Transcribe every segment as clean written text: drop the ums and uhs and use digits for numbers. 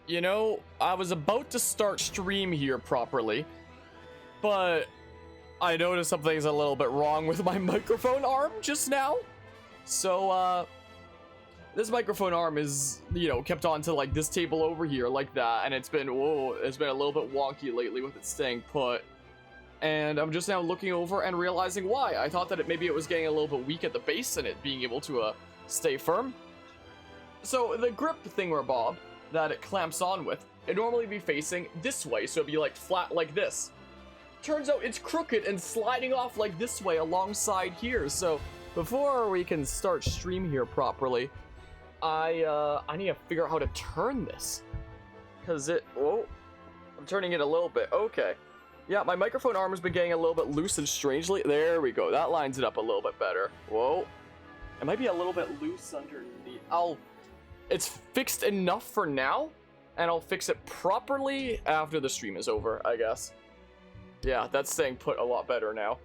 You know, I was about to start stream here properly, but I noticed something's a little bit wrong with my microphone arm just now. So, this microphone arm is, you know, kept onto like this table over here like that, and it's been a little bit wonky lately with it staying put. And I'm just now looking over and realizing why. I thought that maybe it was getting a little bit weak at the base and it being able to stay firm. So the grip thingamabob that it clamps on with, it normally be facing this way, so it'd be like flat like this. Turns out it's crooked and sliding off like this way alongside here. So before we can start stream here properly, I need to figure out how to turn this. Cause I'm turning it a little bit. Okay. Yeah, my microphone arm has been getting a little bit loose and strangely. There we go. That lines it up a little bit better. Whoa. It might be a little bit loose underneath. It's fixed enough for now, and I'll fix it properly after the stream is over, I guess. Yeah, that's staying put a lot better now.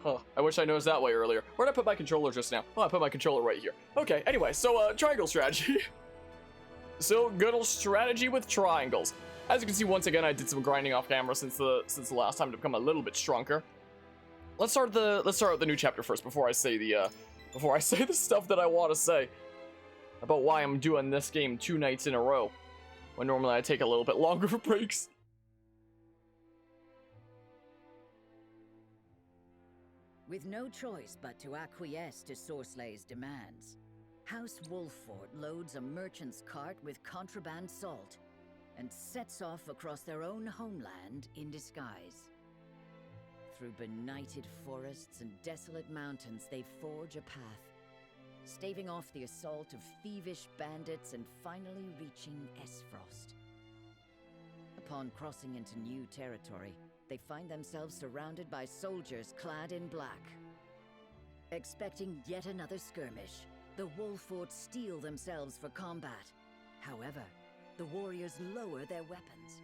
Huh, I wish I noticed that way earlier. Where'd I put my controller just now? Oh, I put my controller right here. Okay, anyway, so, triangle strategy. So, good old strategy with triangles. As you can see, once again, I did some grinding off camera since the last time to become a little bit stronger. Let's start with the new chapter first before I say the stuff that I want to say about why I'm doing this game 2 nights in a row, when normally I take a little bit longer for breaks. With no choice but to acquiesce to Sorslay's demands, House Wolffort loads a merchant's cart with contraband salt and sets off across their own homeland in disguise. Through benighted forests and desolate mountains, they forge a path, staving off the assault of thievish bandits and finally reaching Esfrost. Upon crossing into new territory, they find themselves surrounded by soldiers clad in black. Expecting yet another skirmish, the Wolffort steel themselves for combat. However, the warriors lower their weapons.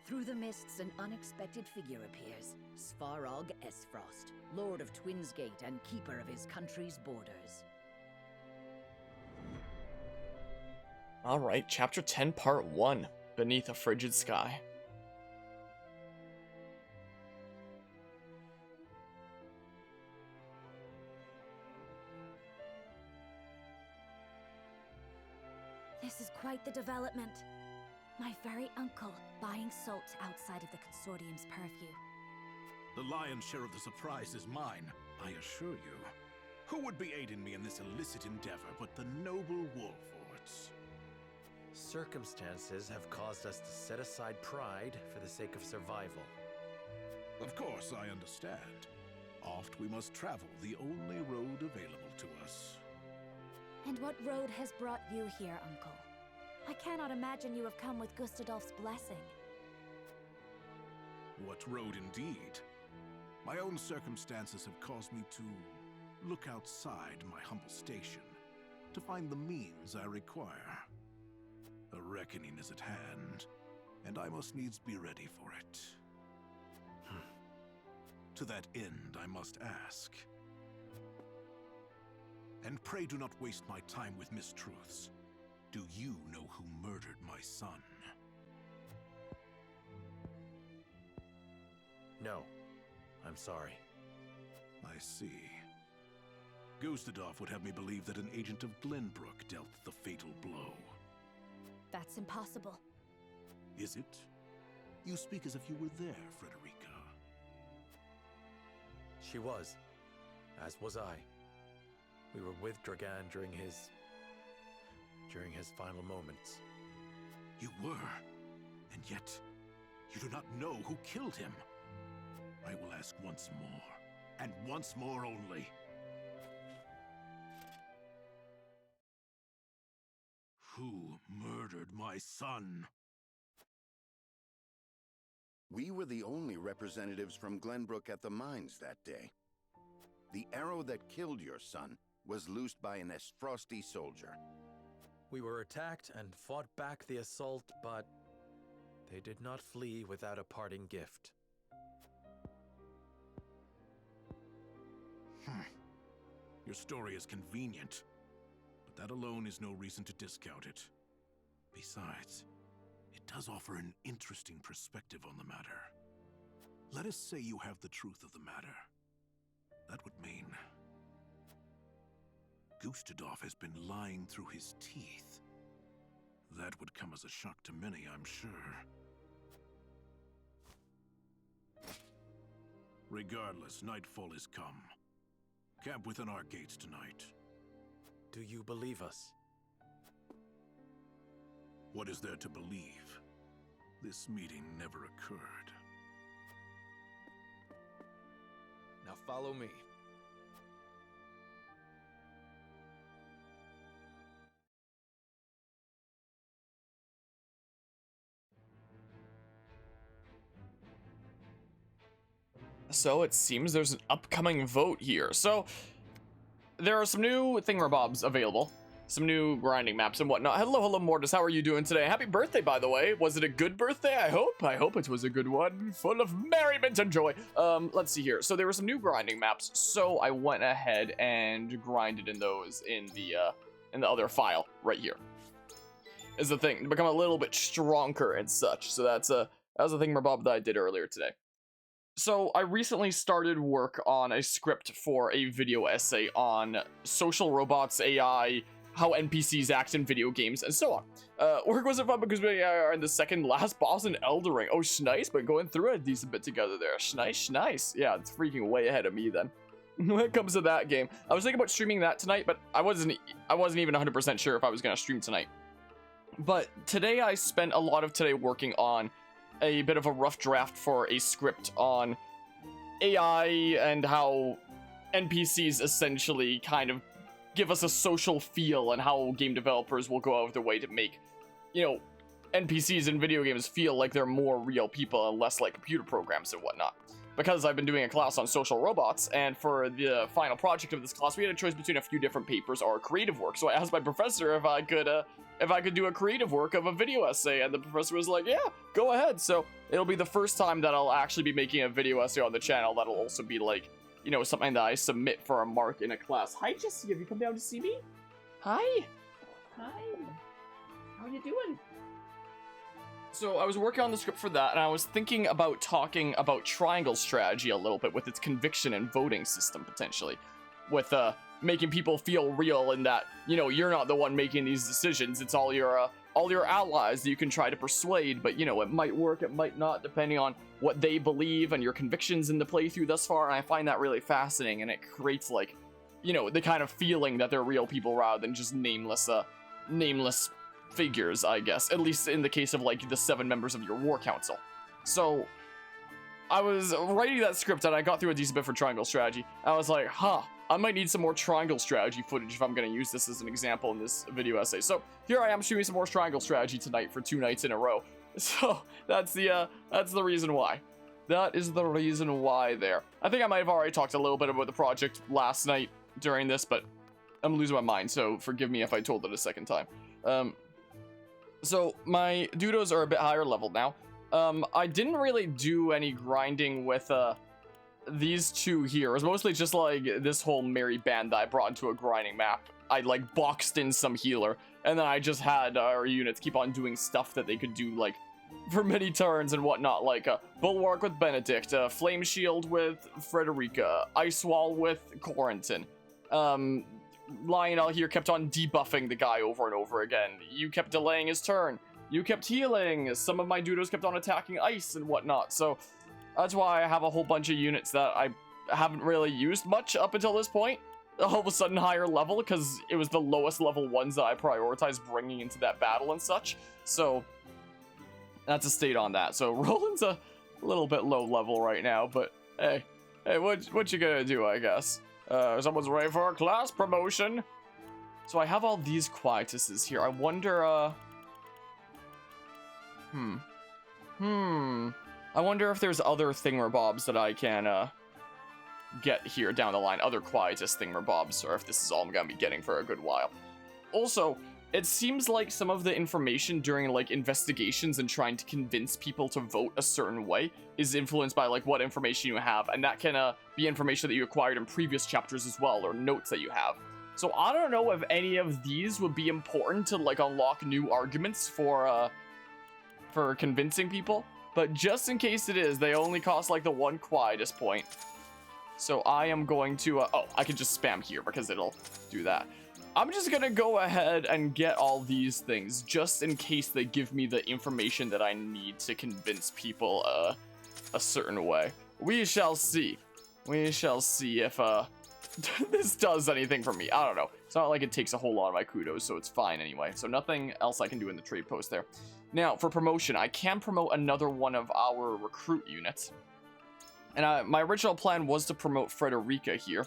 Through the mists, an unexpected figure appears, Svarog Esfrost, Lord of Twinsgate and keeper of his country's borders. Alright, Chapter 10, Part 1, Beneath a Frigid Sky. This is quite the development. My very uncle buying salt outside of the Consortium's purview. The lion's share of the surprise is mine, I assure you. Who would be aiding me in this illicit endeavor but the noble Wolfforts? Circumstances have caused us to set aside pride for the sake of survival. Of course, I understand. Oft we must travel the only road available to us. And what road has brought you here, Uncle? I cannot imagine you have come with Gustadolf's blessing. What road indeed? My own circumstances have caused me to look outside my humble station, to find the means I require. A reckoning is at hand, and I must needs be ready for it. To that end, I must ask. And pray do not waste my time with mistruths. Do you know who murdered my son? No, I'm sorry. I see. Gustadolf would have me believe that an agent of Glenbrook dealt the fatal blow. That's impossible. Is it? You speak as if you were there, Frederica. She was, as was I. We were with Dragan during his final moments. You were, and yet you do not know who killed him. I will ask once more, and once more only. Who murdered my son? We were the only representatives from Glenbrook at the mines that day. The arrow that killed your son was loosed by an Esfrosti soldier. We were attacked and fought back the assault, but they did not flee without a parting gift. Your story is convenient, but that alone is no reason to discount it. Besides, It does offer an interesting perspective on the matter. Let us say you have the truth of the matter. That would mean Gustadov has been lying through his teeth. That would come as a shock to many, I'm sure. Regardless, nightfall is come. Camp within our gates tonight. Do you believe us? What is there to believe? This meeting never occurred. Now follow me. So it seems there's an upcoming vote here. So there are some new thingamabobs available, some new grinding maps and whatnot. Hello, Mortis. How are you doing today? Happy birthday, by the way. Was it a good birthday? I hope it was a good one, full of merriment and joy. Let's see here. So there were some new grinding maps. So I went ahead and grinded in those in the other file right here. Is the thing to become a little bit stronger and such. So that was a thingamabob that I did earlier today. So I recently started work on a script for a video essay on social robots, AI, how NPCs act in video games, and so on. Work wasn't fun because we are in the second last boss in Elden Ring. Oh, schnice, but going through a decent bit together there. Schnice. Yeah, it's freaking way ahead of me then. When it comes to that game, I was thinking about streaming that tonight, but I wasn't even 100% sure if I was gonna stream tonight. But today I spent a lot of today working on a bit of a rough draft for a script on AI and how NPCs essentially kind of give us a social feel and how game developers will go out of their way to make, NPCs in video games feel like they're more real people and less like computer programs and whatnot. Because I've been doing a class on social robots, and for the final project of this class, we had a choice between a few different papers or creative work. So I asked my professor if I could do a creative work of a video essay, and the professor was like, yeah, go ahead. So it'll be the first time that I'll actually be making a video essay on the channel. That'll also be like, something that I submit for a mark in a class. Hi, Jesse, have you come down to see me? Hi. How you doing? So I was working on the script for that, and I was thinking about talking about triangle strategy a little bit with its conviction and voting system, potentially. With, making people feel real in that, you're not the one making these decisions. It's all your allies that you can try to persuade, but, it might work, it might not, depending on what they believe and your convictions in the playthrough thus far, and I find that really fascinating, and it creates, the kind of feeling that they're real people rather than just nameless figures, I guess. At least in the case of, the 7 members of your war council. So, I was writing that script, and I got through a decent bit for triangle strategy. I was like, I might need some more triangle strategy footage if I'm going to use this as an example in this video essay. So here I am shooting some more triangle strategy tonight for 2 nights in a row. So that's the reason why. That is the reason why there. I think I might have already talked a little bit about the project last night during this, but I'm losing my mind, so forgive me if I told it a second time. So my doodles are a bit higher level now. I didn't really do any grinding with these 2 here. It was mostly just this whole merry band that I brought into a grinding map. I boxed in some healer, and then I just had our units keep on doing stuff that they could do for many turns and whatnot, Bulwark with Benedict, Flame Shield with Frederica, Ice Wall with Corentin. Lionel here kept on debuffing the guy over and over again. You kept delaying his turn. You kept healing. Some of my dudos kept on attacking ice and whatnot, so that's why I have a whole bunch of units that I haven't really used much up until this point. All of a sudden higher level, because it was the lowest level ones that I prioritized bringing into that battle and such. So that's a state on that. So Roland's a little bit low level right now, but hey, what you gonna do, I guess? Someone's ready for a class promotion. So I have all these quietuses here. I wonder, I wonder if there's other thingamabobs that I can, get here down the line. Other quietus thingamabobs, or if this is all I'm gonna be getting for a good while. Also, it seems like some of the information during, investigations and trying to convince people to vote a certain way is influenced by, what information you have, and that can, be information that you acquired in previous chapters as well, or notes that you have. So I don't know if any of these would be important to, unlock new arguments for for convincing people. But just in case it is, they only cost like the 1 quietus point. So I am going to, oh, I can just spam here because it'll do that. I'm just gonna go ahead and get all these things just in case they give me the information that I need to convince people a certain way. We shall see. We shall see if this does anything for me. I don't know. It's not like it takes a whole lot of my kudos, so it's fine anyway. So nothing else I can do in the trade post there. Now, for promotion, I can promote another one of our recruit units. And my original plan was to promote Frederica here,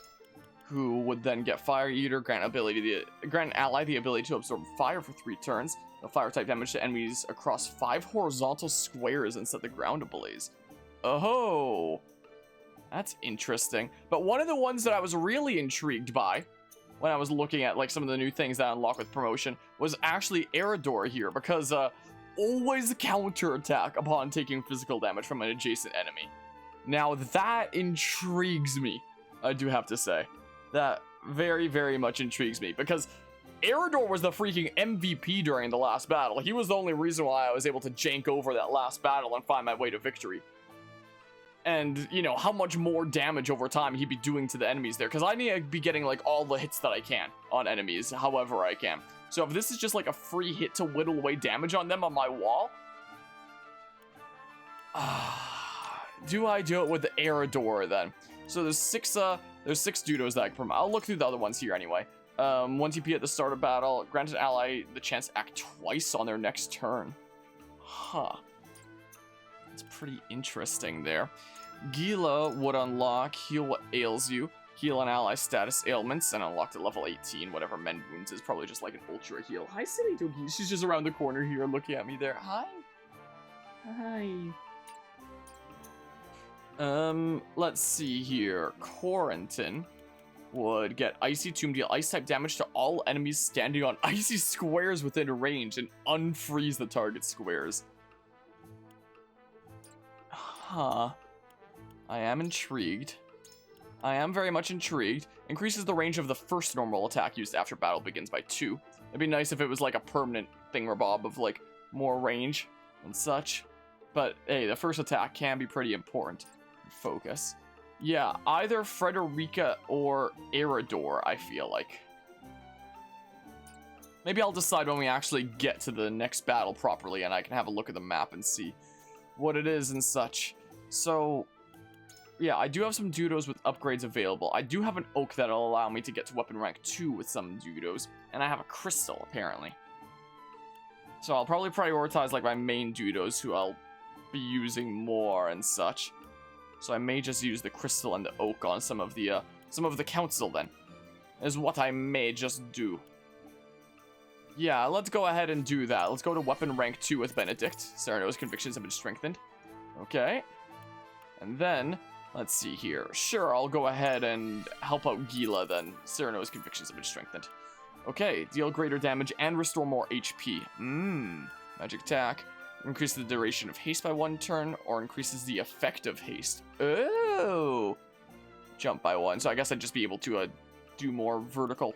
who would then get Fire Eater, grant an ally the ability to absorb fire for 3 turns, the fire type damage to enemies across 5 horizontal squares and set the ground ablaze. Oh, that's interesting. But one of the ones that I was really intrigued by when I was looking at like some of the new things that unlock with promotion was actually Eridor here, because always counterattack upon taking physical damage from an adjacent enemy. Now that intrigues me, I do have to say. That very, very much intrigues me, because Eridor was the freaking MVP during the last battle. He was the only reason why I was able to jank over that last battle and find my way to victory. And, you know, how much more damage over time he'd be doing to the enemies there, because I need to be getting, like, all the hits that I can on enemies, however I can. So if this is just, like, a free hit to whittle away damage on them on my wall, do I do it with the Eridor, then? So there's 6 Dudos that I can promote. I'll look through the other ones here anyway. 1 TP at the start of battle. Grant an ally the chance to act twice on their next turn. Huh. That's pretty interesting there. Gila would unlock Heal What Ails You. Heal an ally status ailments and unlocked at level 18. Whatever Mend Wounds is, probably just like an ultra heal. Hi, Silly Doggy. She's just around the corner here looking at me there. Hi. Hi. Let's see here. Corentin would get Icy Tomb, deal ice type damage to all enemies standing on icy squares within range and unfreeze the target squares. Huh. I am intrigued. I am very much intrigued. Increases the range of the first normal attack used after battle begins by 2. It'd be nice if it was like a permanent thingamabob of like more range and such. But hey, the first attack can be pretty important. Focus. Yeah, either Frederica or Eridor, I feel like. Maybe I'll decide when we actually get to the next battle properly and I can have a look at the map and see what it is and such. So, yeah, I do have some Dudos with upgrades available. I do have an Oak that'll allow me to get to weapon rank 2 with some Dudos. And I have a Crystal, apparently. So I'll probably prioritize like my main Dudos, who I'll be using more and such. So I may just use the Crystal and the Oak on some of the Council then. Is what I may just do. Yeah, let's go ahead and do that. Let's go to weapon rank 2 with Benedict. Cyrano's convictions have been strengthened. Okay. And then, let's see here. Sure, I'll go ahead and help out Gila then. Cyrano's convictions have been strengthened. Okay, deal greater damage and restore more HP. Magic attack. Increases the duration of haste by 1 turn, or increases the effect of haste. Oh! Jump by 1, so I guess I'd just be able to do more vertical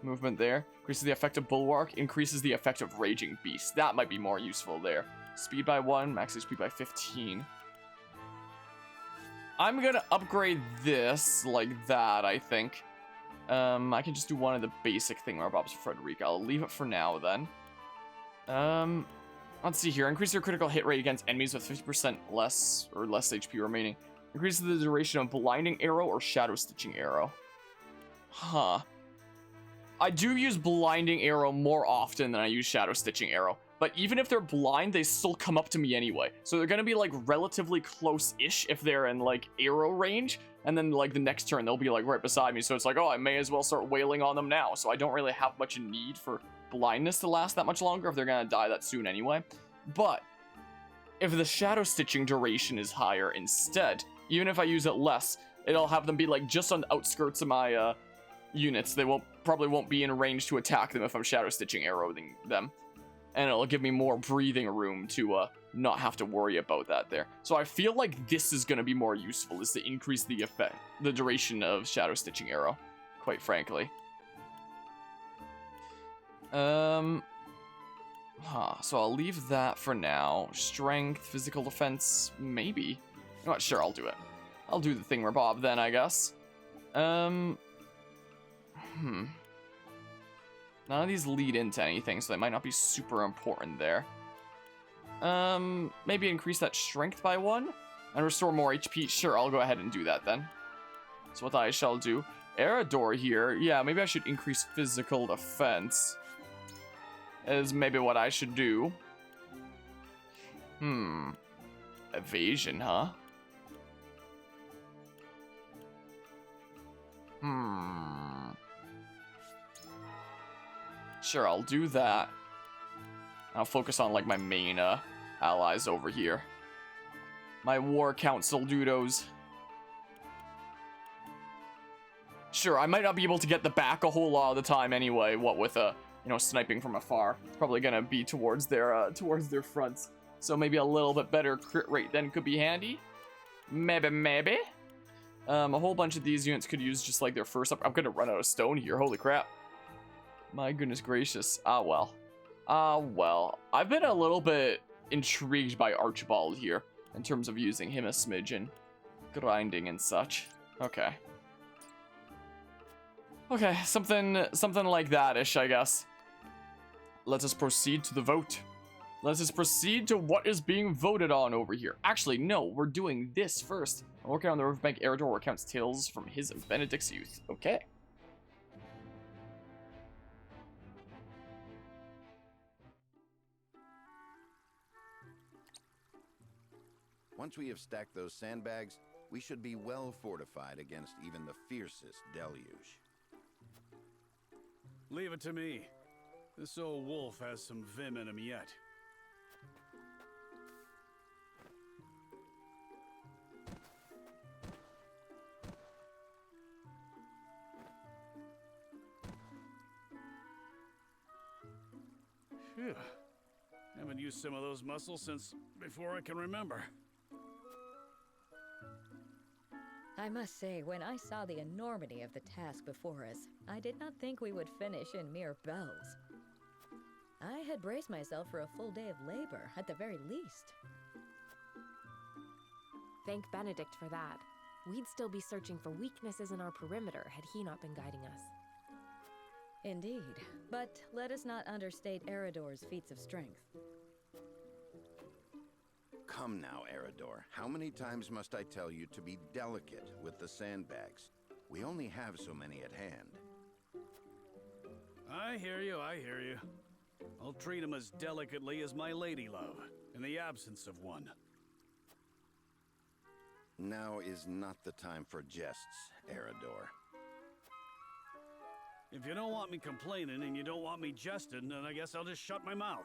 movement there. Increases the effect of Bulwark, increases the effect of Raging Beast. That might be more useful there. Speed by 1, max HP by 15. I'm gonna upgrade this like that, I think. I can just do one of the basic thingamabobs for Frederica. I'll leave it for now, then. Let's see here. Increase your critical hit rate against enemies with 50% less or less HP remaining. Increases the duration of Blinding Arrow or Shadow Stitching Arrow. Huh. I do use Blinding Arrow more often than I use Shadow Stitching Arrow. But even if they're blind, they still come up to me anyway. So they're gonna be like relatively close-ish if they're in like arrow range. And then like the next turn, they'll be like right beside me. So it's like, oh, I may as well start wailing on them now. So I don't really have much need for blindness to last that much longer if they're gonna die that soon anyway. But if the shadow stitching duration is higher instead, even if I use it less, it'll have them be like just on the outskirts of my units. They probably won't be in range to attack them if I'm shadow stitching arrowing them. And it'll give me more breathing room to not have to worry about that there. So I feel like this is gonna be more useful, is to increase the duration of shadow stitching arrow, quite frankly. So I'll leave that for now. Strength, physical defense, maybe. I'm not sure, I'll do it. I'll do the thingamabob then, I guess. None of these lead into anything, so they might not be super important there. Maybe increase that strength by 1 and restore more HP. Sure, I'll go ahead and do that then. That's what I shall do. Erador here. Yeah, maybe I should increase physical defense. Is maybe what I should do. Evasion, huh? Sure, I'll do that. I'll focus on, like, my main, allies over here. My war council dudos. Sure, I might not be able to get the back a whole lot of the time anyway, what with, sniping from afar. It's probably gonna be towards their fronts. So maybe a little bit better crit rate then could be handy. Maybe. A whole bunch of these units could use just, like, their first up. I'm gonna run out of stone here, holy crap. My goodness gracious. Ah, well. I've been a little bit intrigued by Archibald here in terms of using him a smidgen. Grinding and such. Okay. Okay, something like that-ish, I guess. Let us proceed to the vote. Let us proceed to what is being voted on over here. Actually, no, we're doing this first. I'm working on the Riverbank Erador where counts tales from his and Benedict's youth. Okay. Once we have stacked those sandbags, we should be well fortified against even the fiercest deluge. Leave it to me. This old wolf has some vim in him yet. Phew. Haven't used some of those muscles since before I can remember. I must say, when I saw the enormity of the task before us, I did not think we would finish in mere bells. I had braced myself for a full day of labor, at the very least. Thank Benedict for that. We'd still be searching for weaknesses in our perimeter had he not been guiding us. Indeed, but let us not understate Erador's feats of strength. Come now, Erador. How many times must I tell you to be delicate with the sandbags? We only have so many at hand. I hear you. I'll treat him as delicately as my lady love, in the absence of one. Now is not the time for jests, Erador. If you don't want me complaining and you don't want me jesting, then I guess I'll just shut my mouth.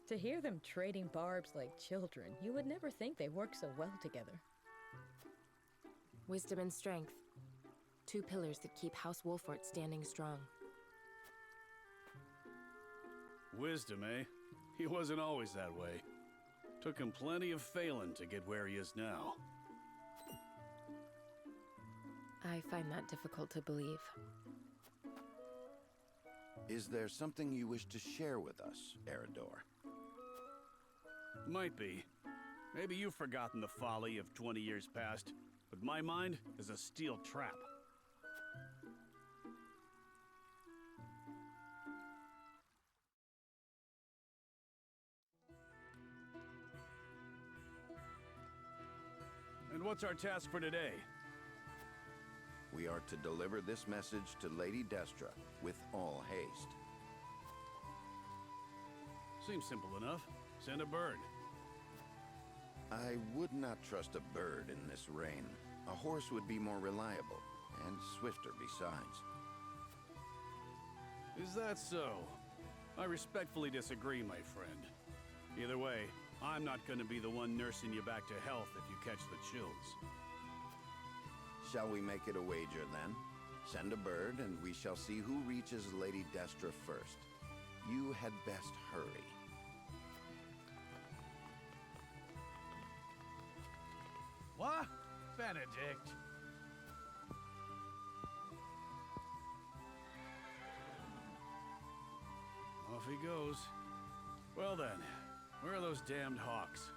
To hear them trading barbs like children, you would never think they work so well together. Wisdom and strength. Two pillars that keep House Wolfort standing strong. Wisdom, eh? He wasn't always that way. Took him plenty of failing to get where he is now. I find that difficult to believe. Is there something you wish to share with us, Erador? Might be. Maybe you've forgotten the folly of 20 years past, but my mind is a steel trap. And what's our task for today? We are to deliver this message to Lady Destra with all haste. Seems simple enough. Send a bird. I would not trust a bird in this rain. A horse would be more reliable, and swifter besides. Is that so? I respectfully disagree, my friend. Either way, I'm not going to be the one nursing you back to health if you catch the chills. Shall we make it a wager, then? Send a bird, and we shall see who reaches Lady Destra first. You had best hurry. What? Benedict? Off he goes. Well then, where are those damned hawks?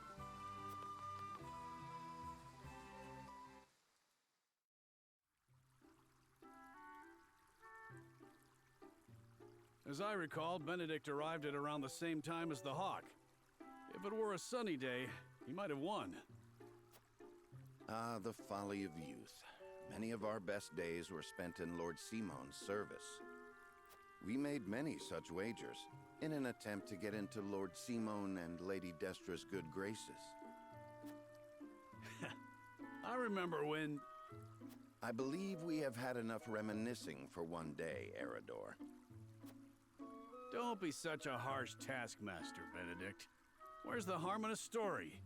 As I recall, Benedict arrived at around the same time as the hawk. If it were a sunny day, he might have won. Ah, the folly of youth. Many of our best days were spent in Lord Simon's service. We made many such wagers, in an attempt to get into Lord Simon and Lady Destra's good graces. I remember when... I believe we have had enough reminiscing for one day, Eridor. Don't be such a harsh taskmaster, Benedict. Where's the harm in a story?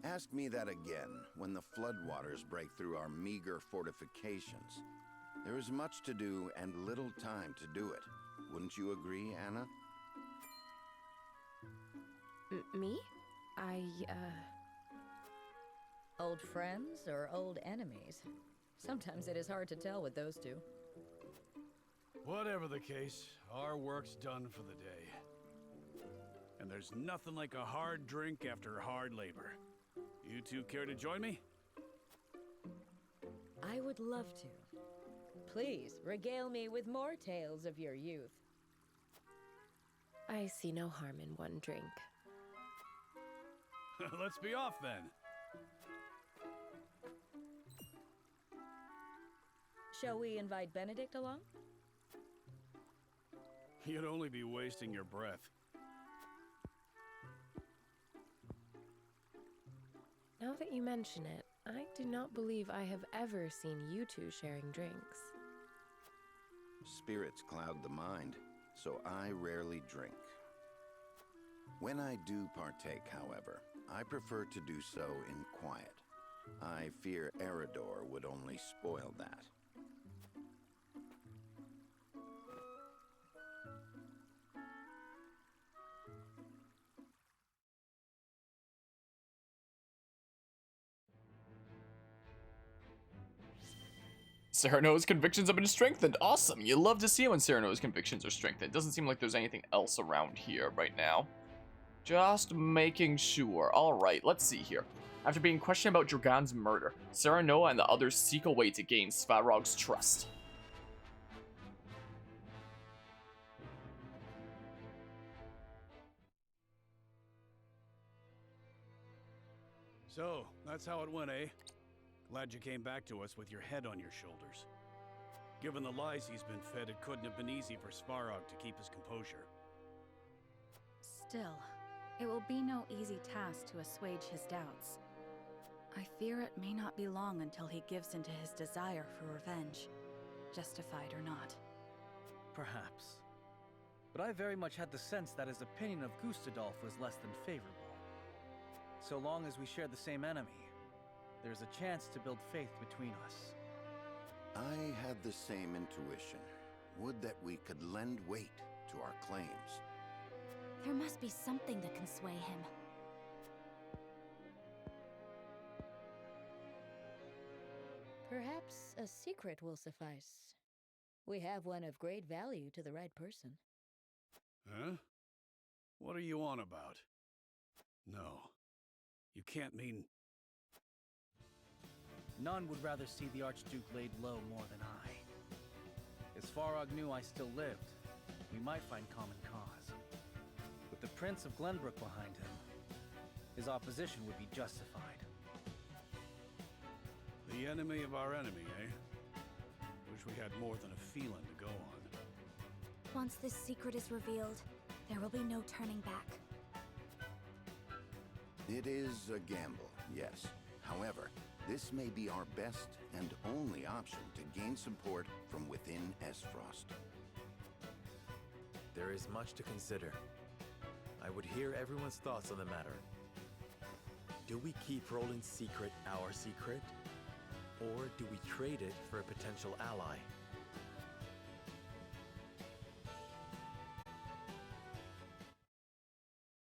Ask me that again when the floodwaters break through our meager fortifications. There is much to do and little time to do it. Wouldn't you agree, Anna? Me? Old friends or old enemies? Sometimes it is hard to tell with those two. Whatever the case, our work's done for the day. And there's nothing like a hard drink after hard labor. You two care to join me? I would love to. Please, regale me with more tales of your youth. I see no harm in one drink. Let's be off then. Shall we invite Benedict along? You'd only be wasting your breath. Now that you mention it, I do not believe I have ever seen you two sharing drinks. Spirits cloud the mind, so I rarely drink. When I do partake, however, I prefer to do so in quiet. I fear Eridor would only spoil that. Cyrano's convictions have been strengthened. Awesome. You love to see it when Cyrano's convictions are strengthened. It doesn't seem like there's anything else around here right now. Just making sure. Alright, let's see here. After being questioned about Dragon's murder, Cyrano and the others seek a way to gain Svarog's trust. So, that's how it went, eh? Glad you came back to us with your head on your shoulders. Given the lies he's been fed, it couldn't have been easy for Svarog to keep his composure. Still, it will be no easy task to assuage his doubts. I fear it may not be long until he gives into his desire for revenge, justified or not. Perhaps. But I very much had the sense that his opinion of Gustadolf was less than favorable. So long as we share the same enemy, there's a chance to build faith between us. I had the same intuition. Would that we could lend weight to our claims. There must be something that can sway him. Perhaps a secret will suffice. We have one of great value to the right person. Huh? What are you on about? No. You can't mean... None would rather see the Archduke laid low more than I. If Svarog knew I still lived, we might find common cause. With the Prince of Glenbrook behind him, his opposition would be justified. The enemy of our enemy, eh? Wish we had more than a feeling to go on. Once this secret is revealed, there will be no turning back. It is a gamble, yes. However, this may be our best and only option to gain support from within Esfrost. There is much to consider. I would hear everyone's thoughts on the matter. Do we keep Roland's secret our secret? Or do we trade it for a potential ally?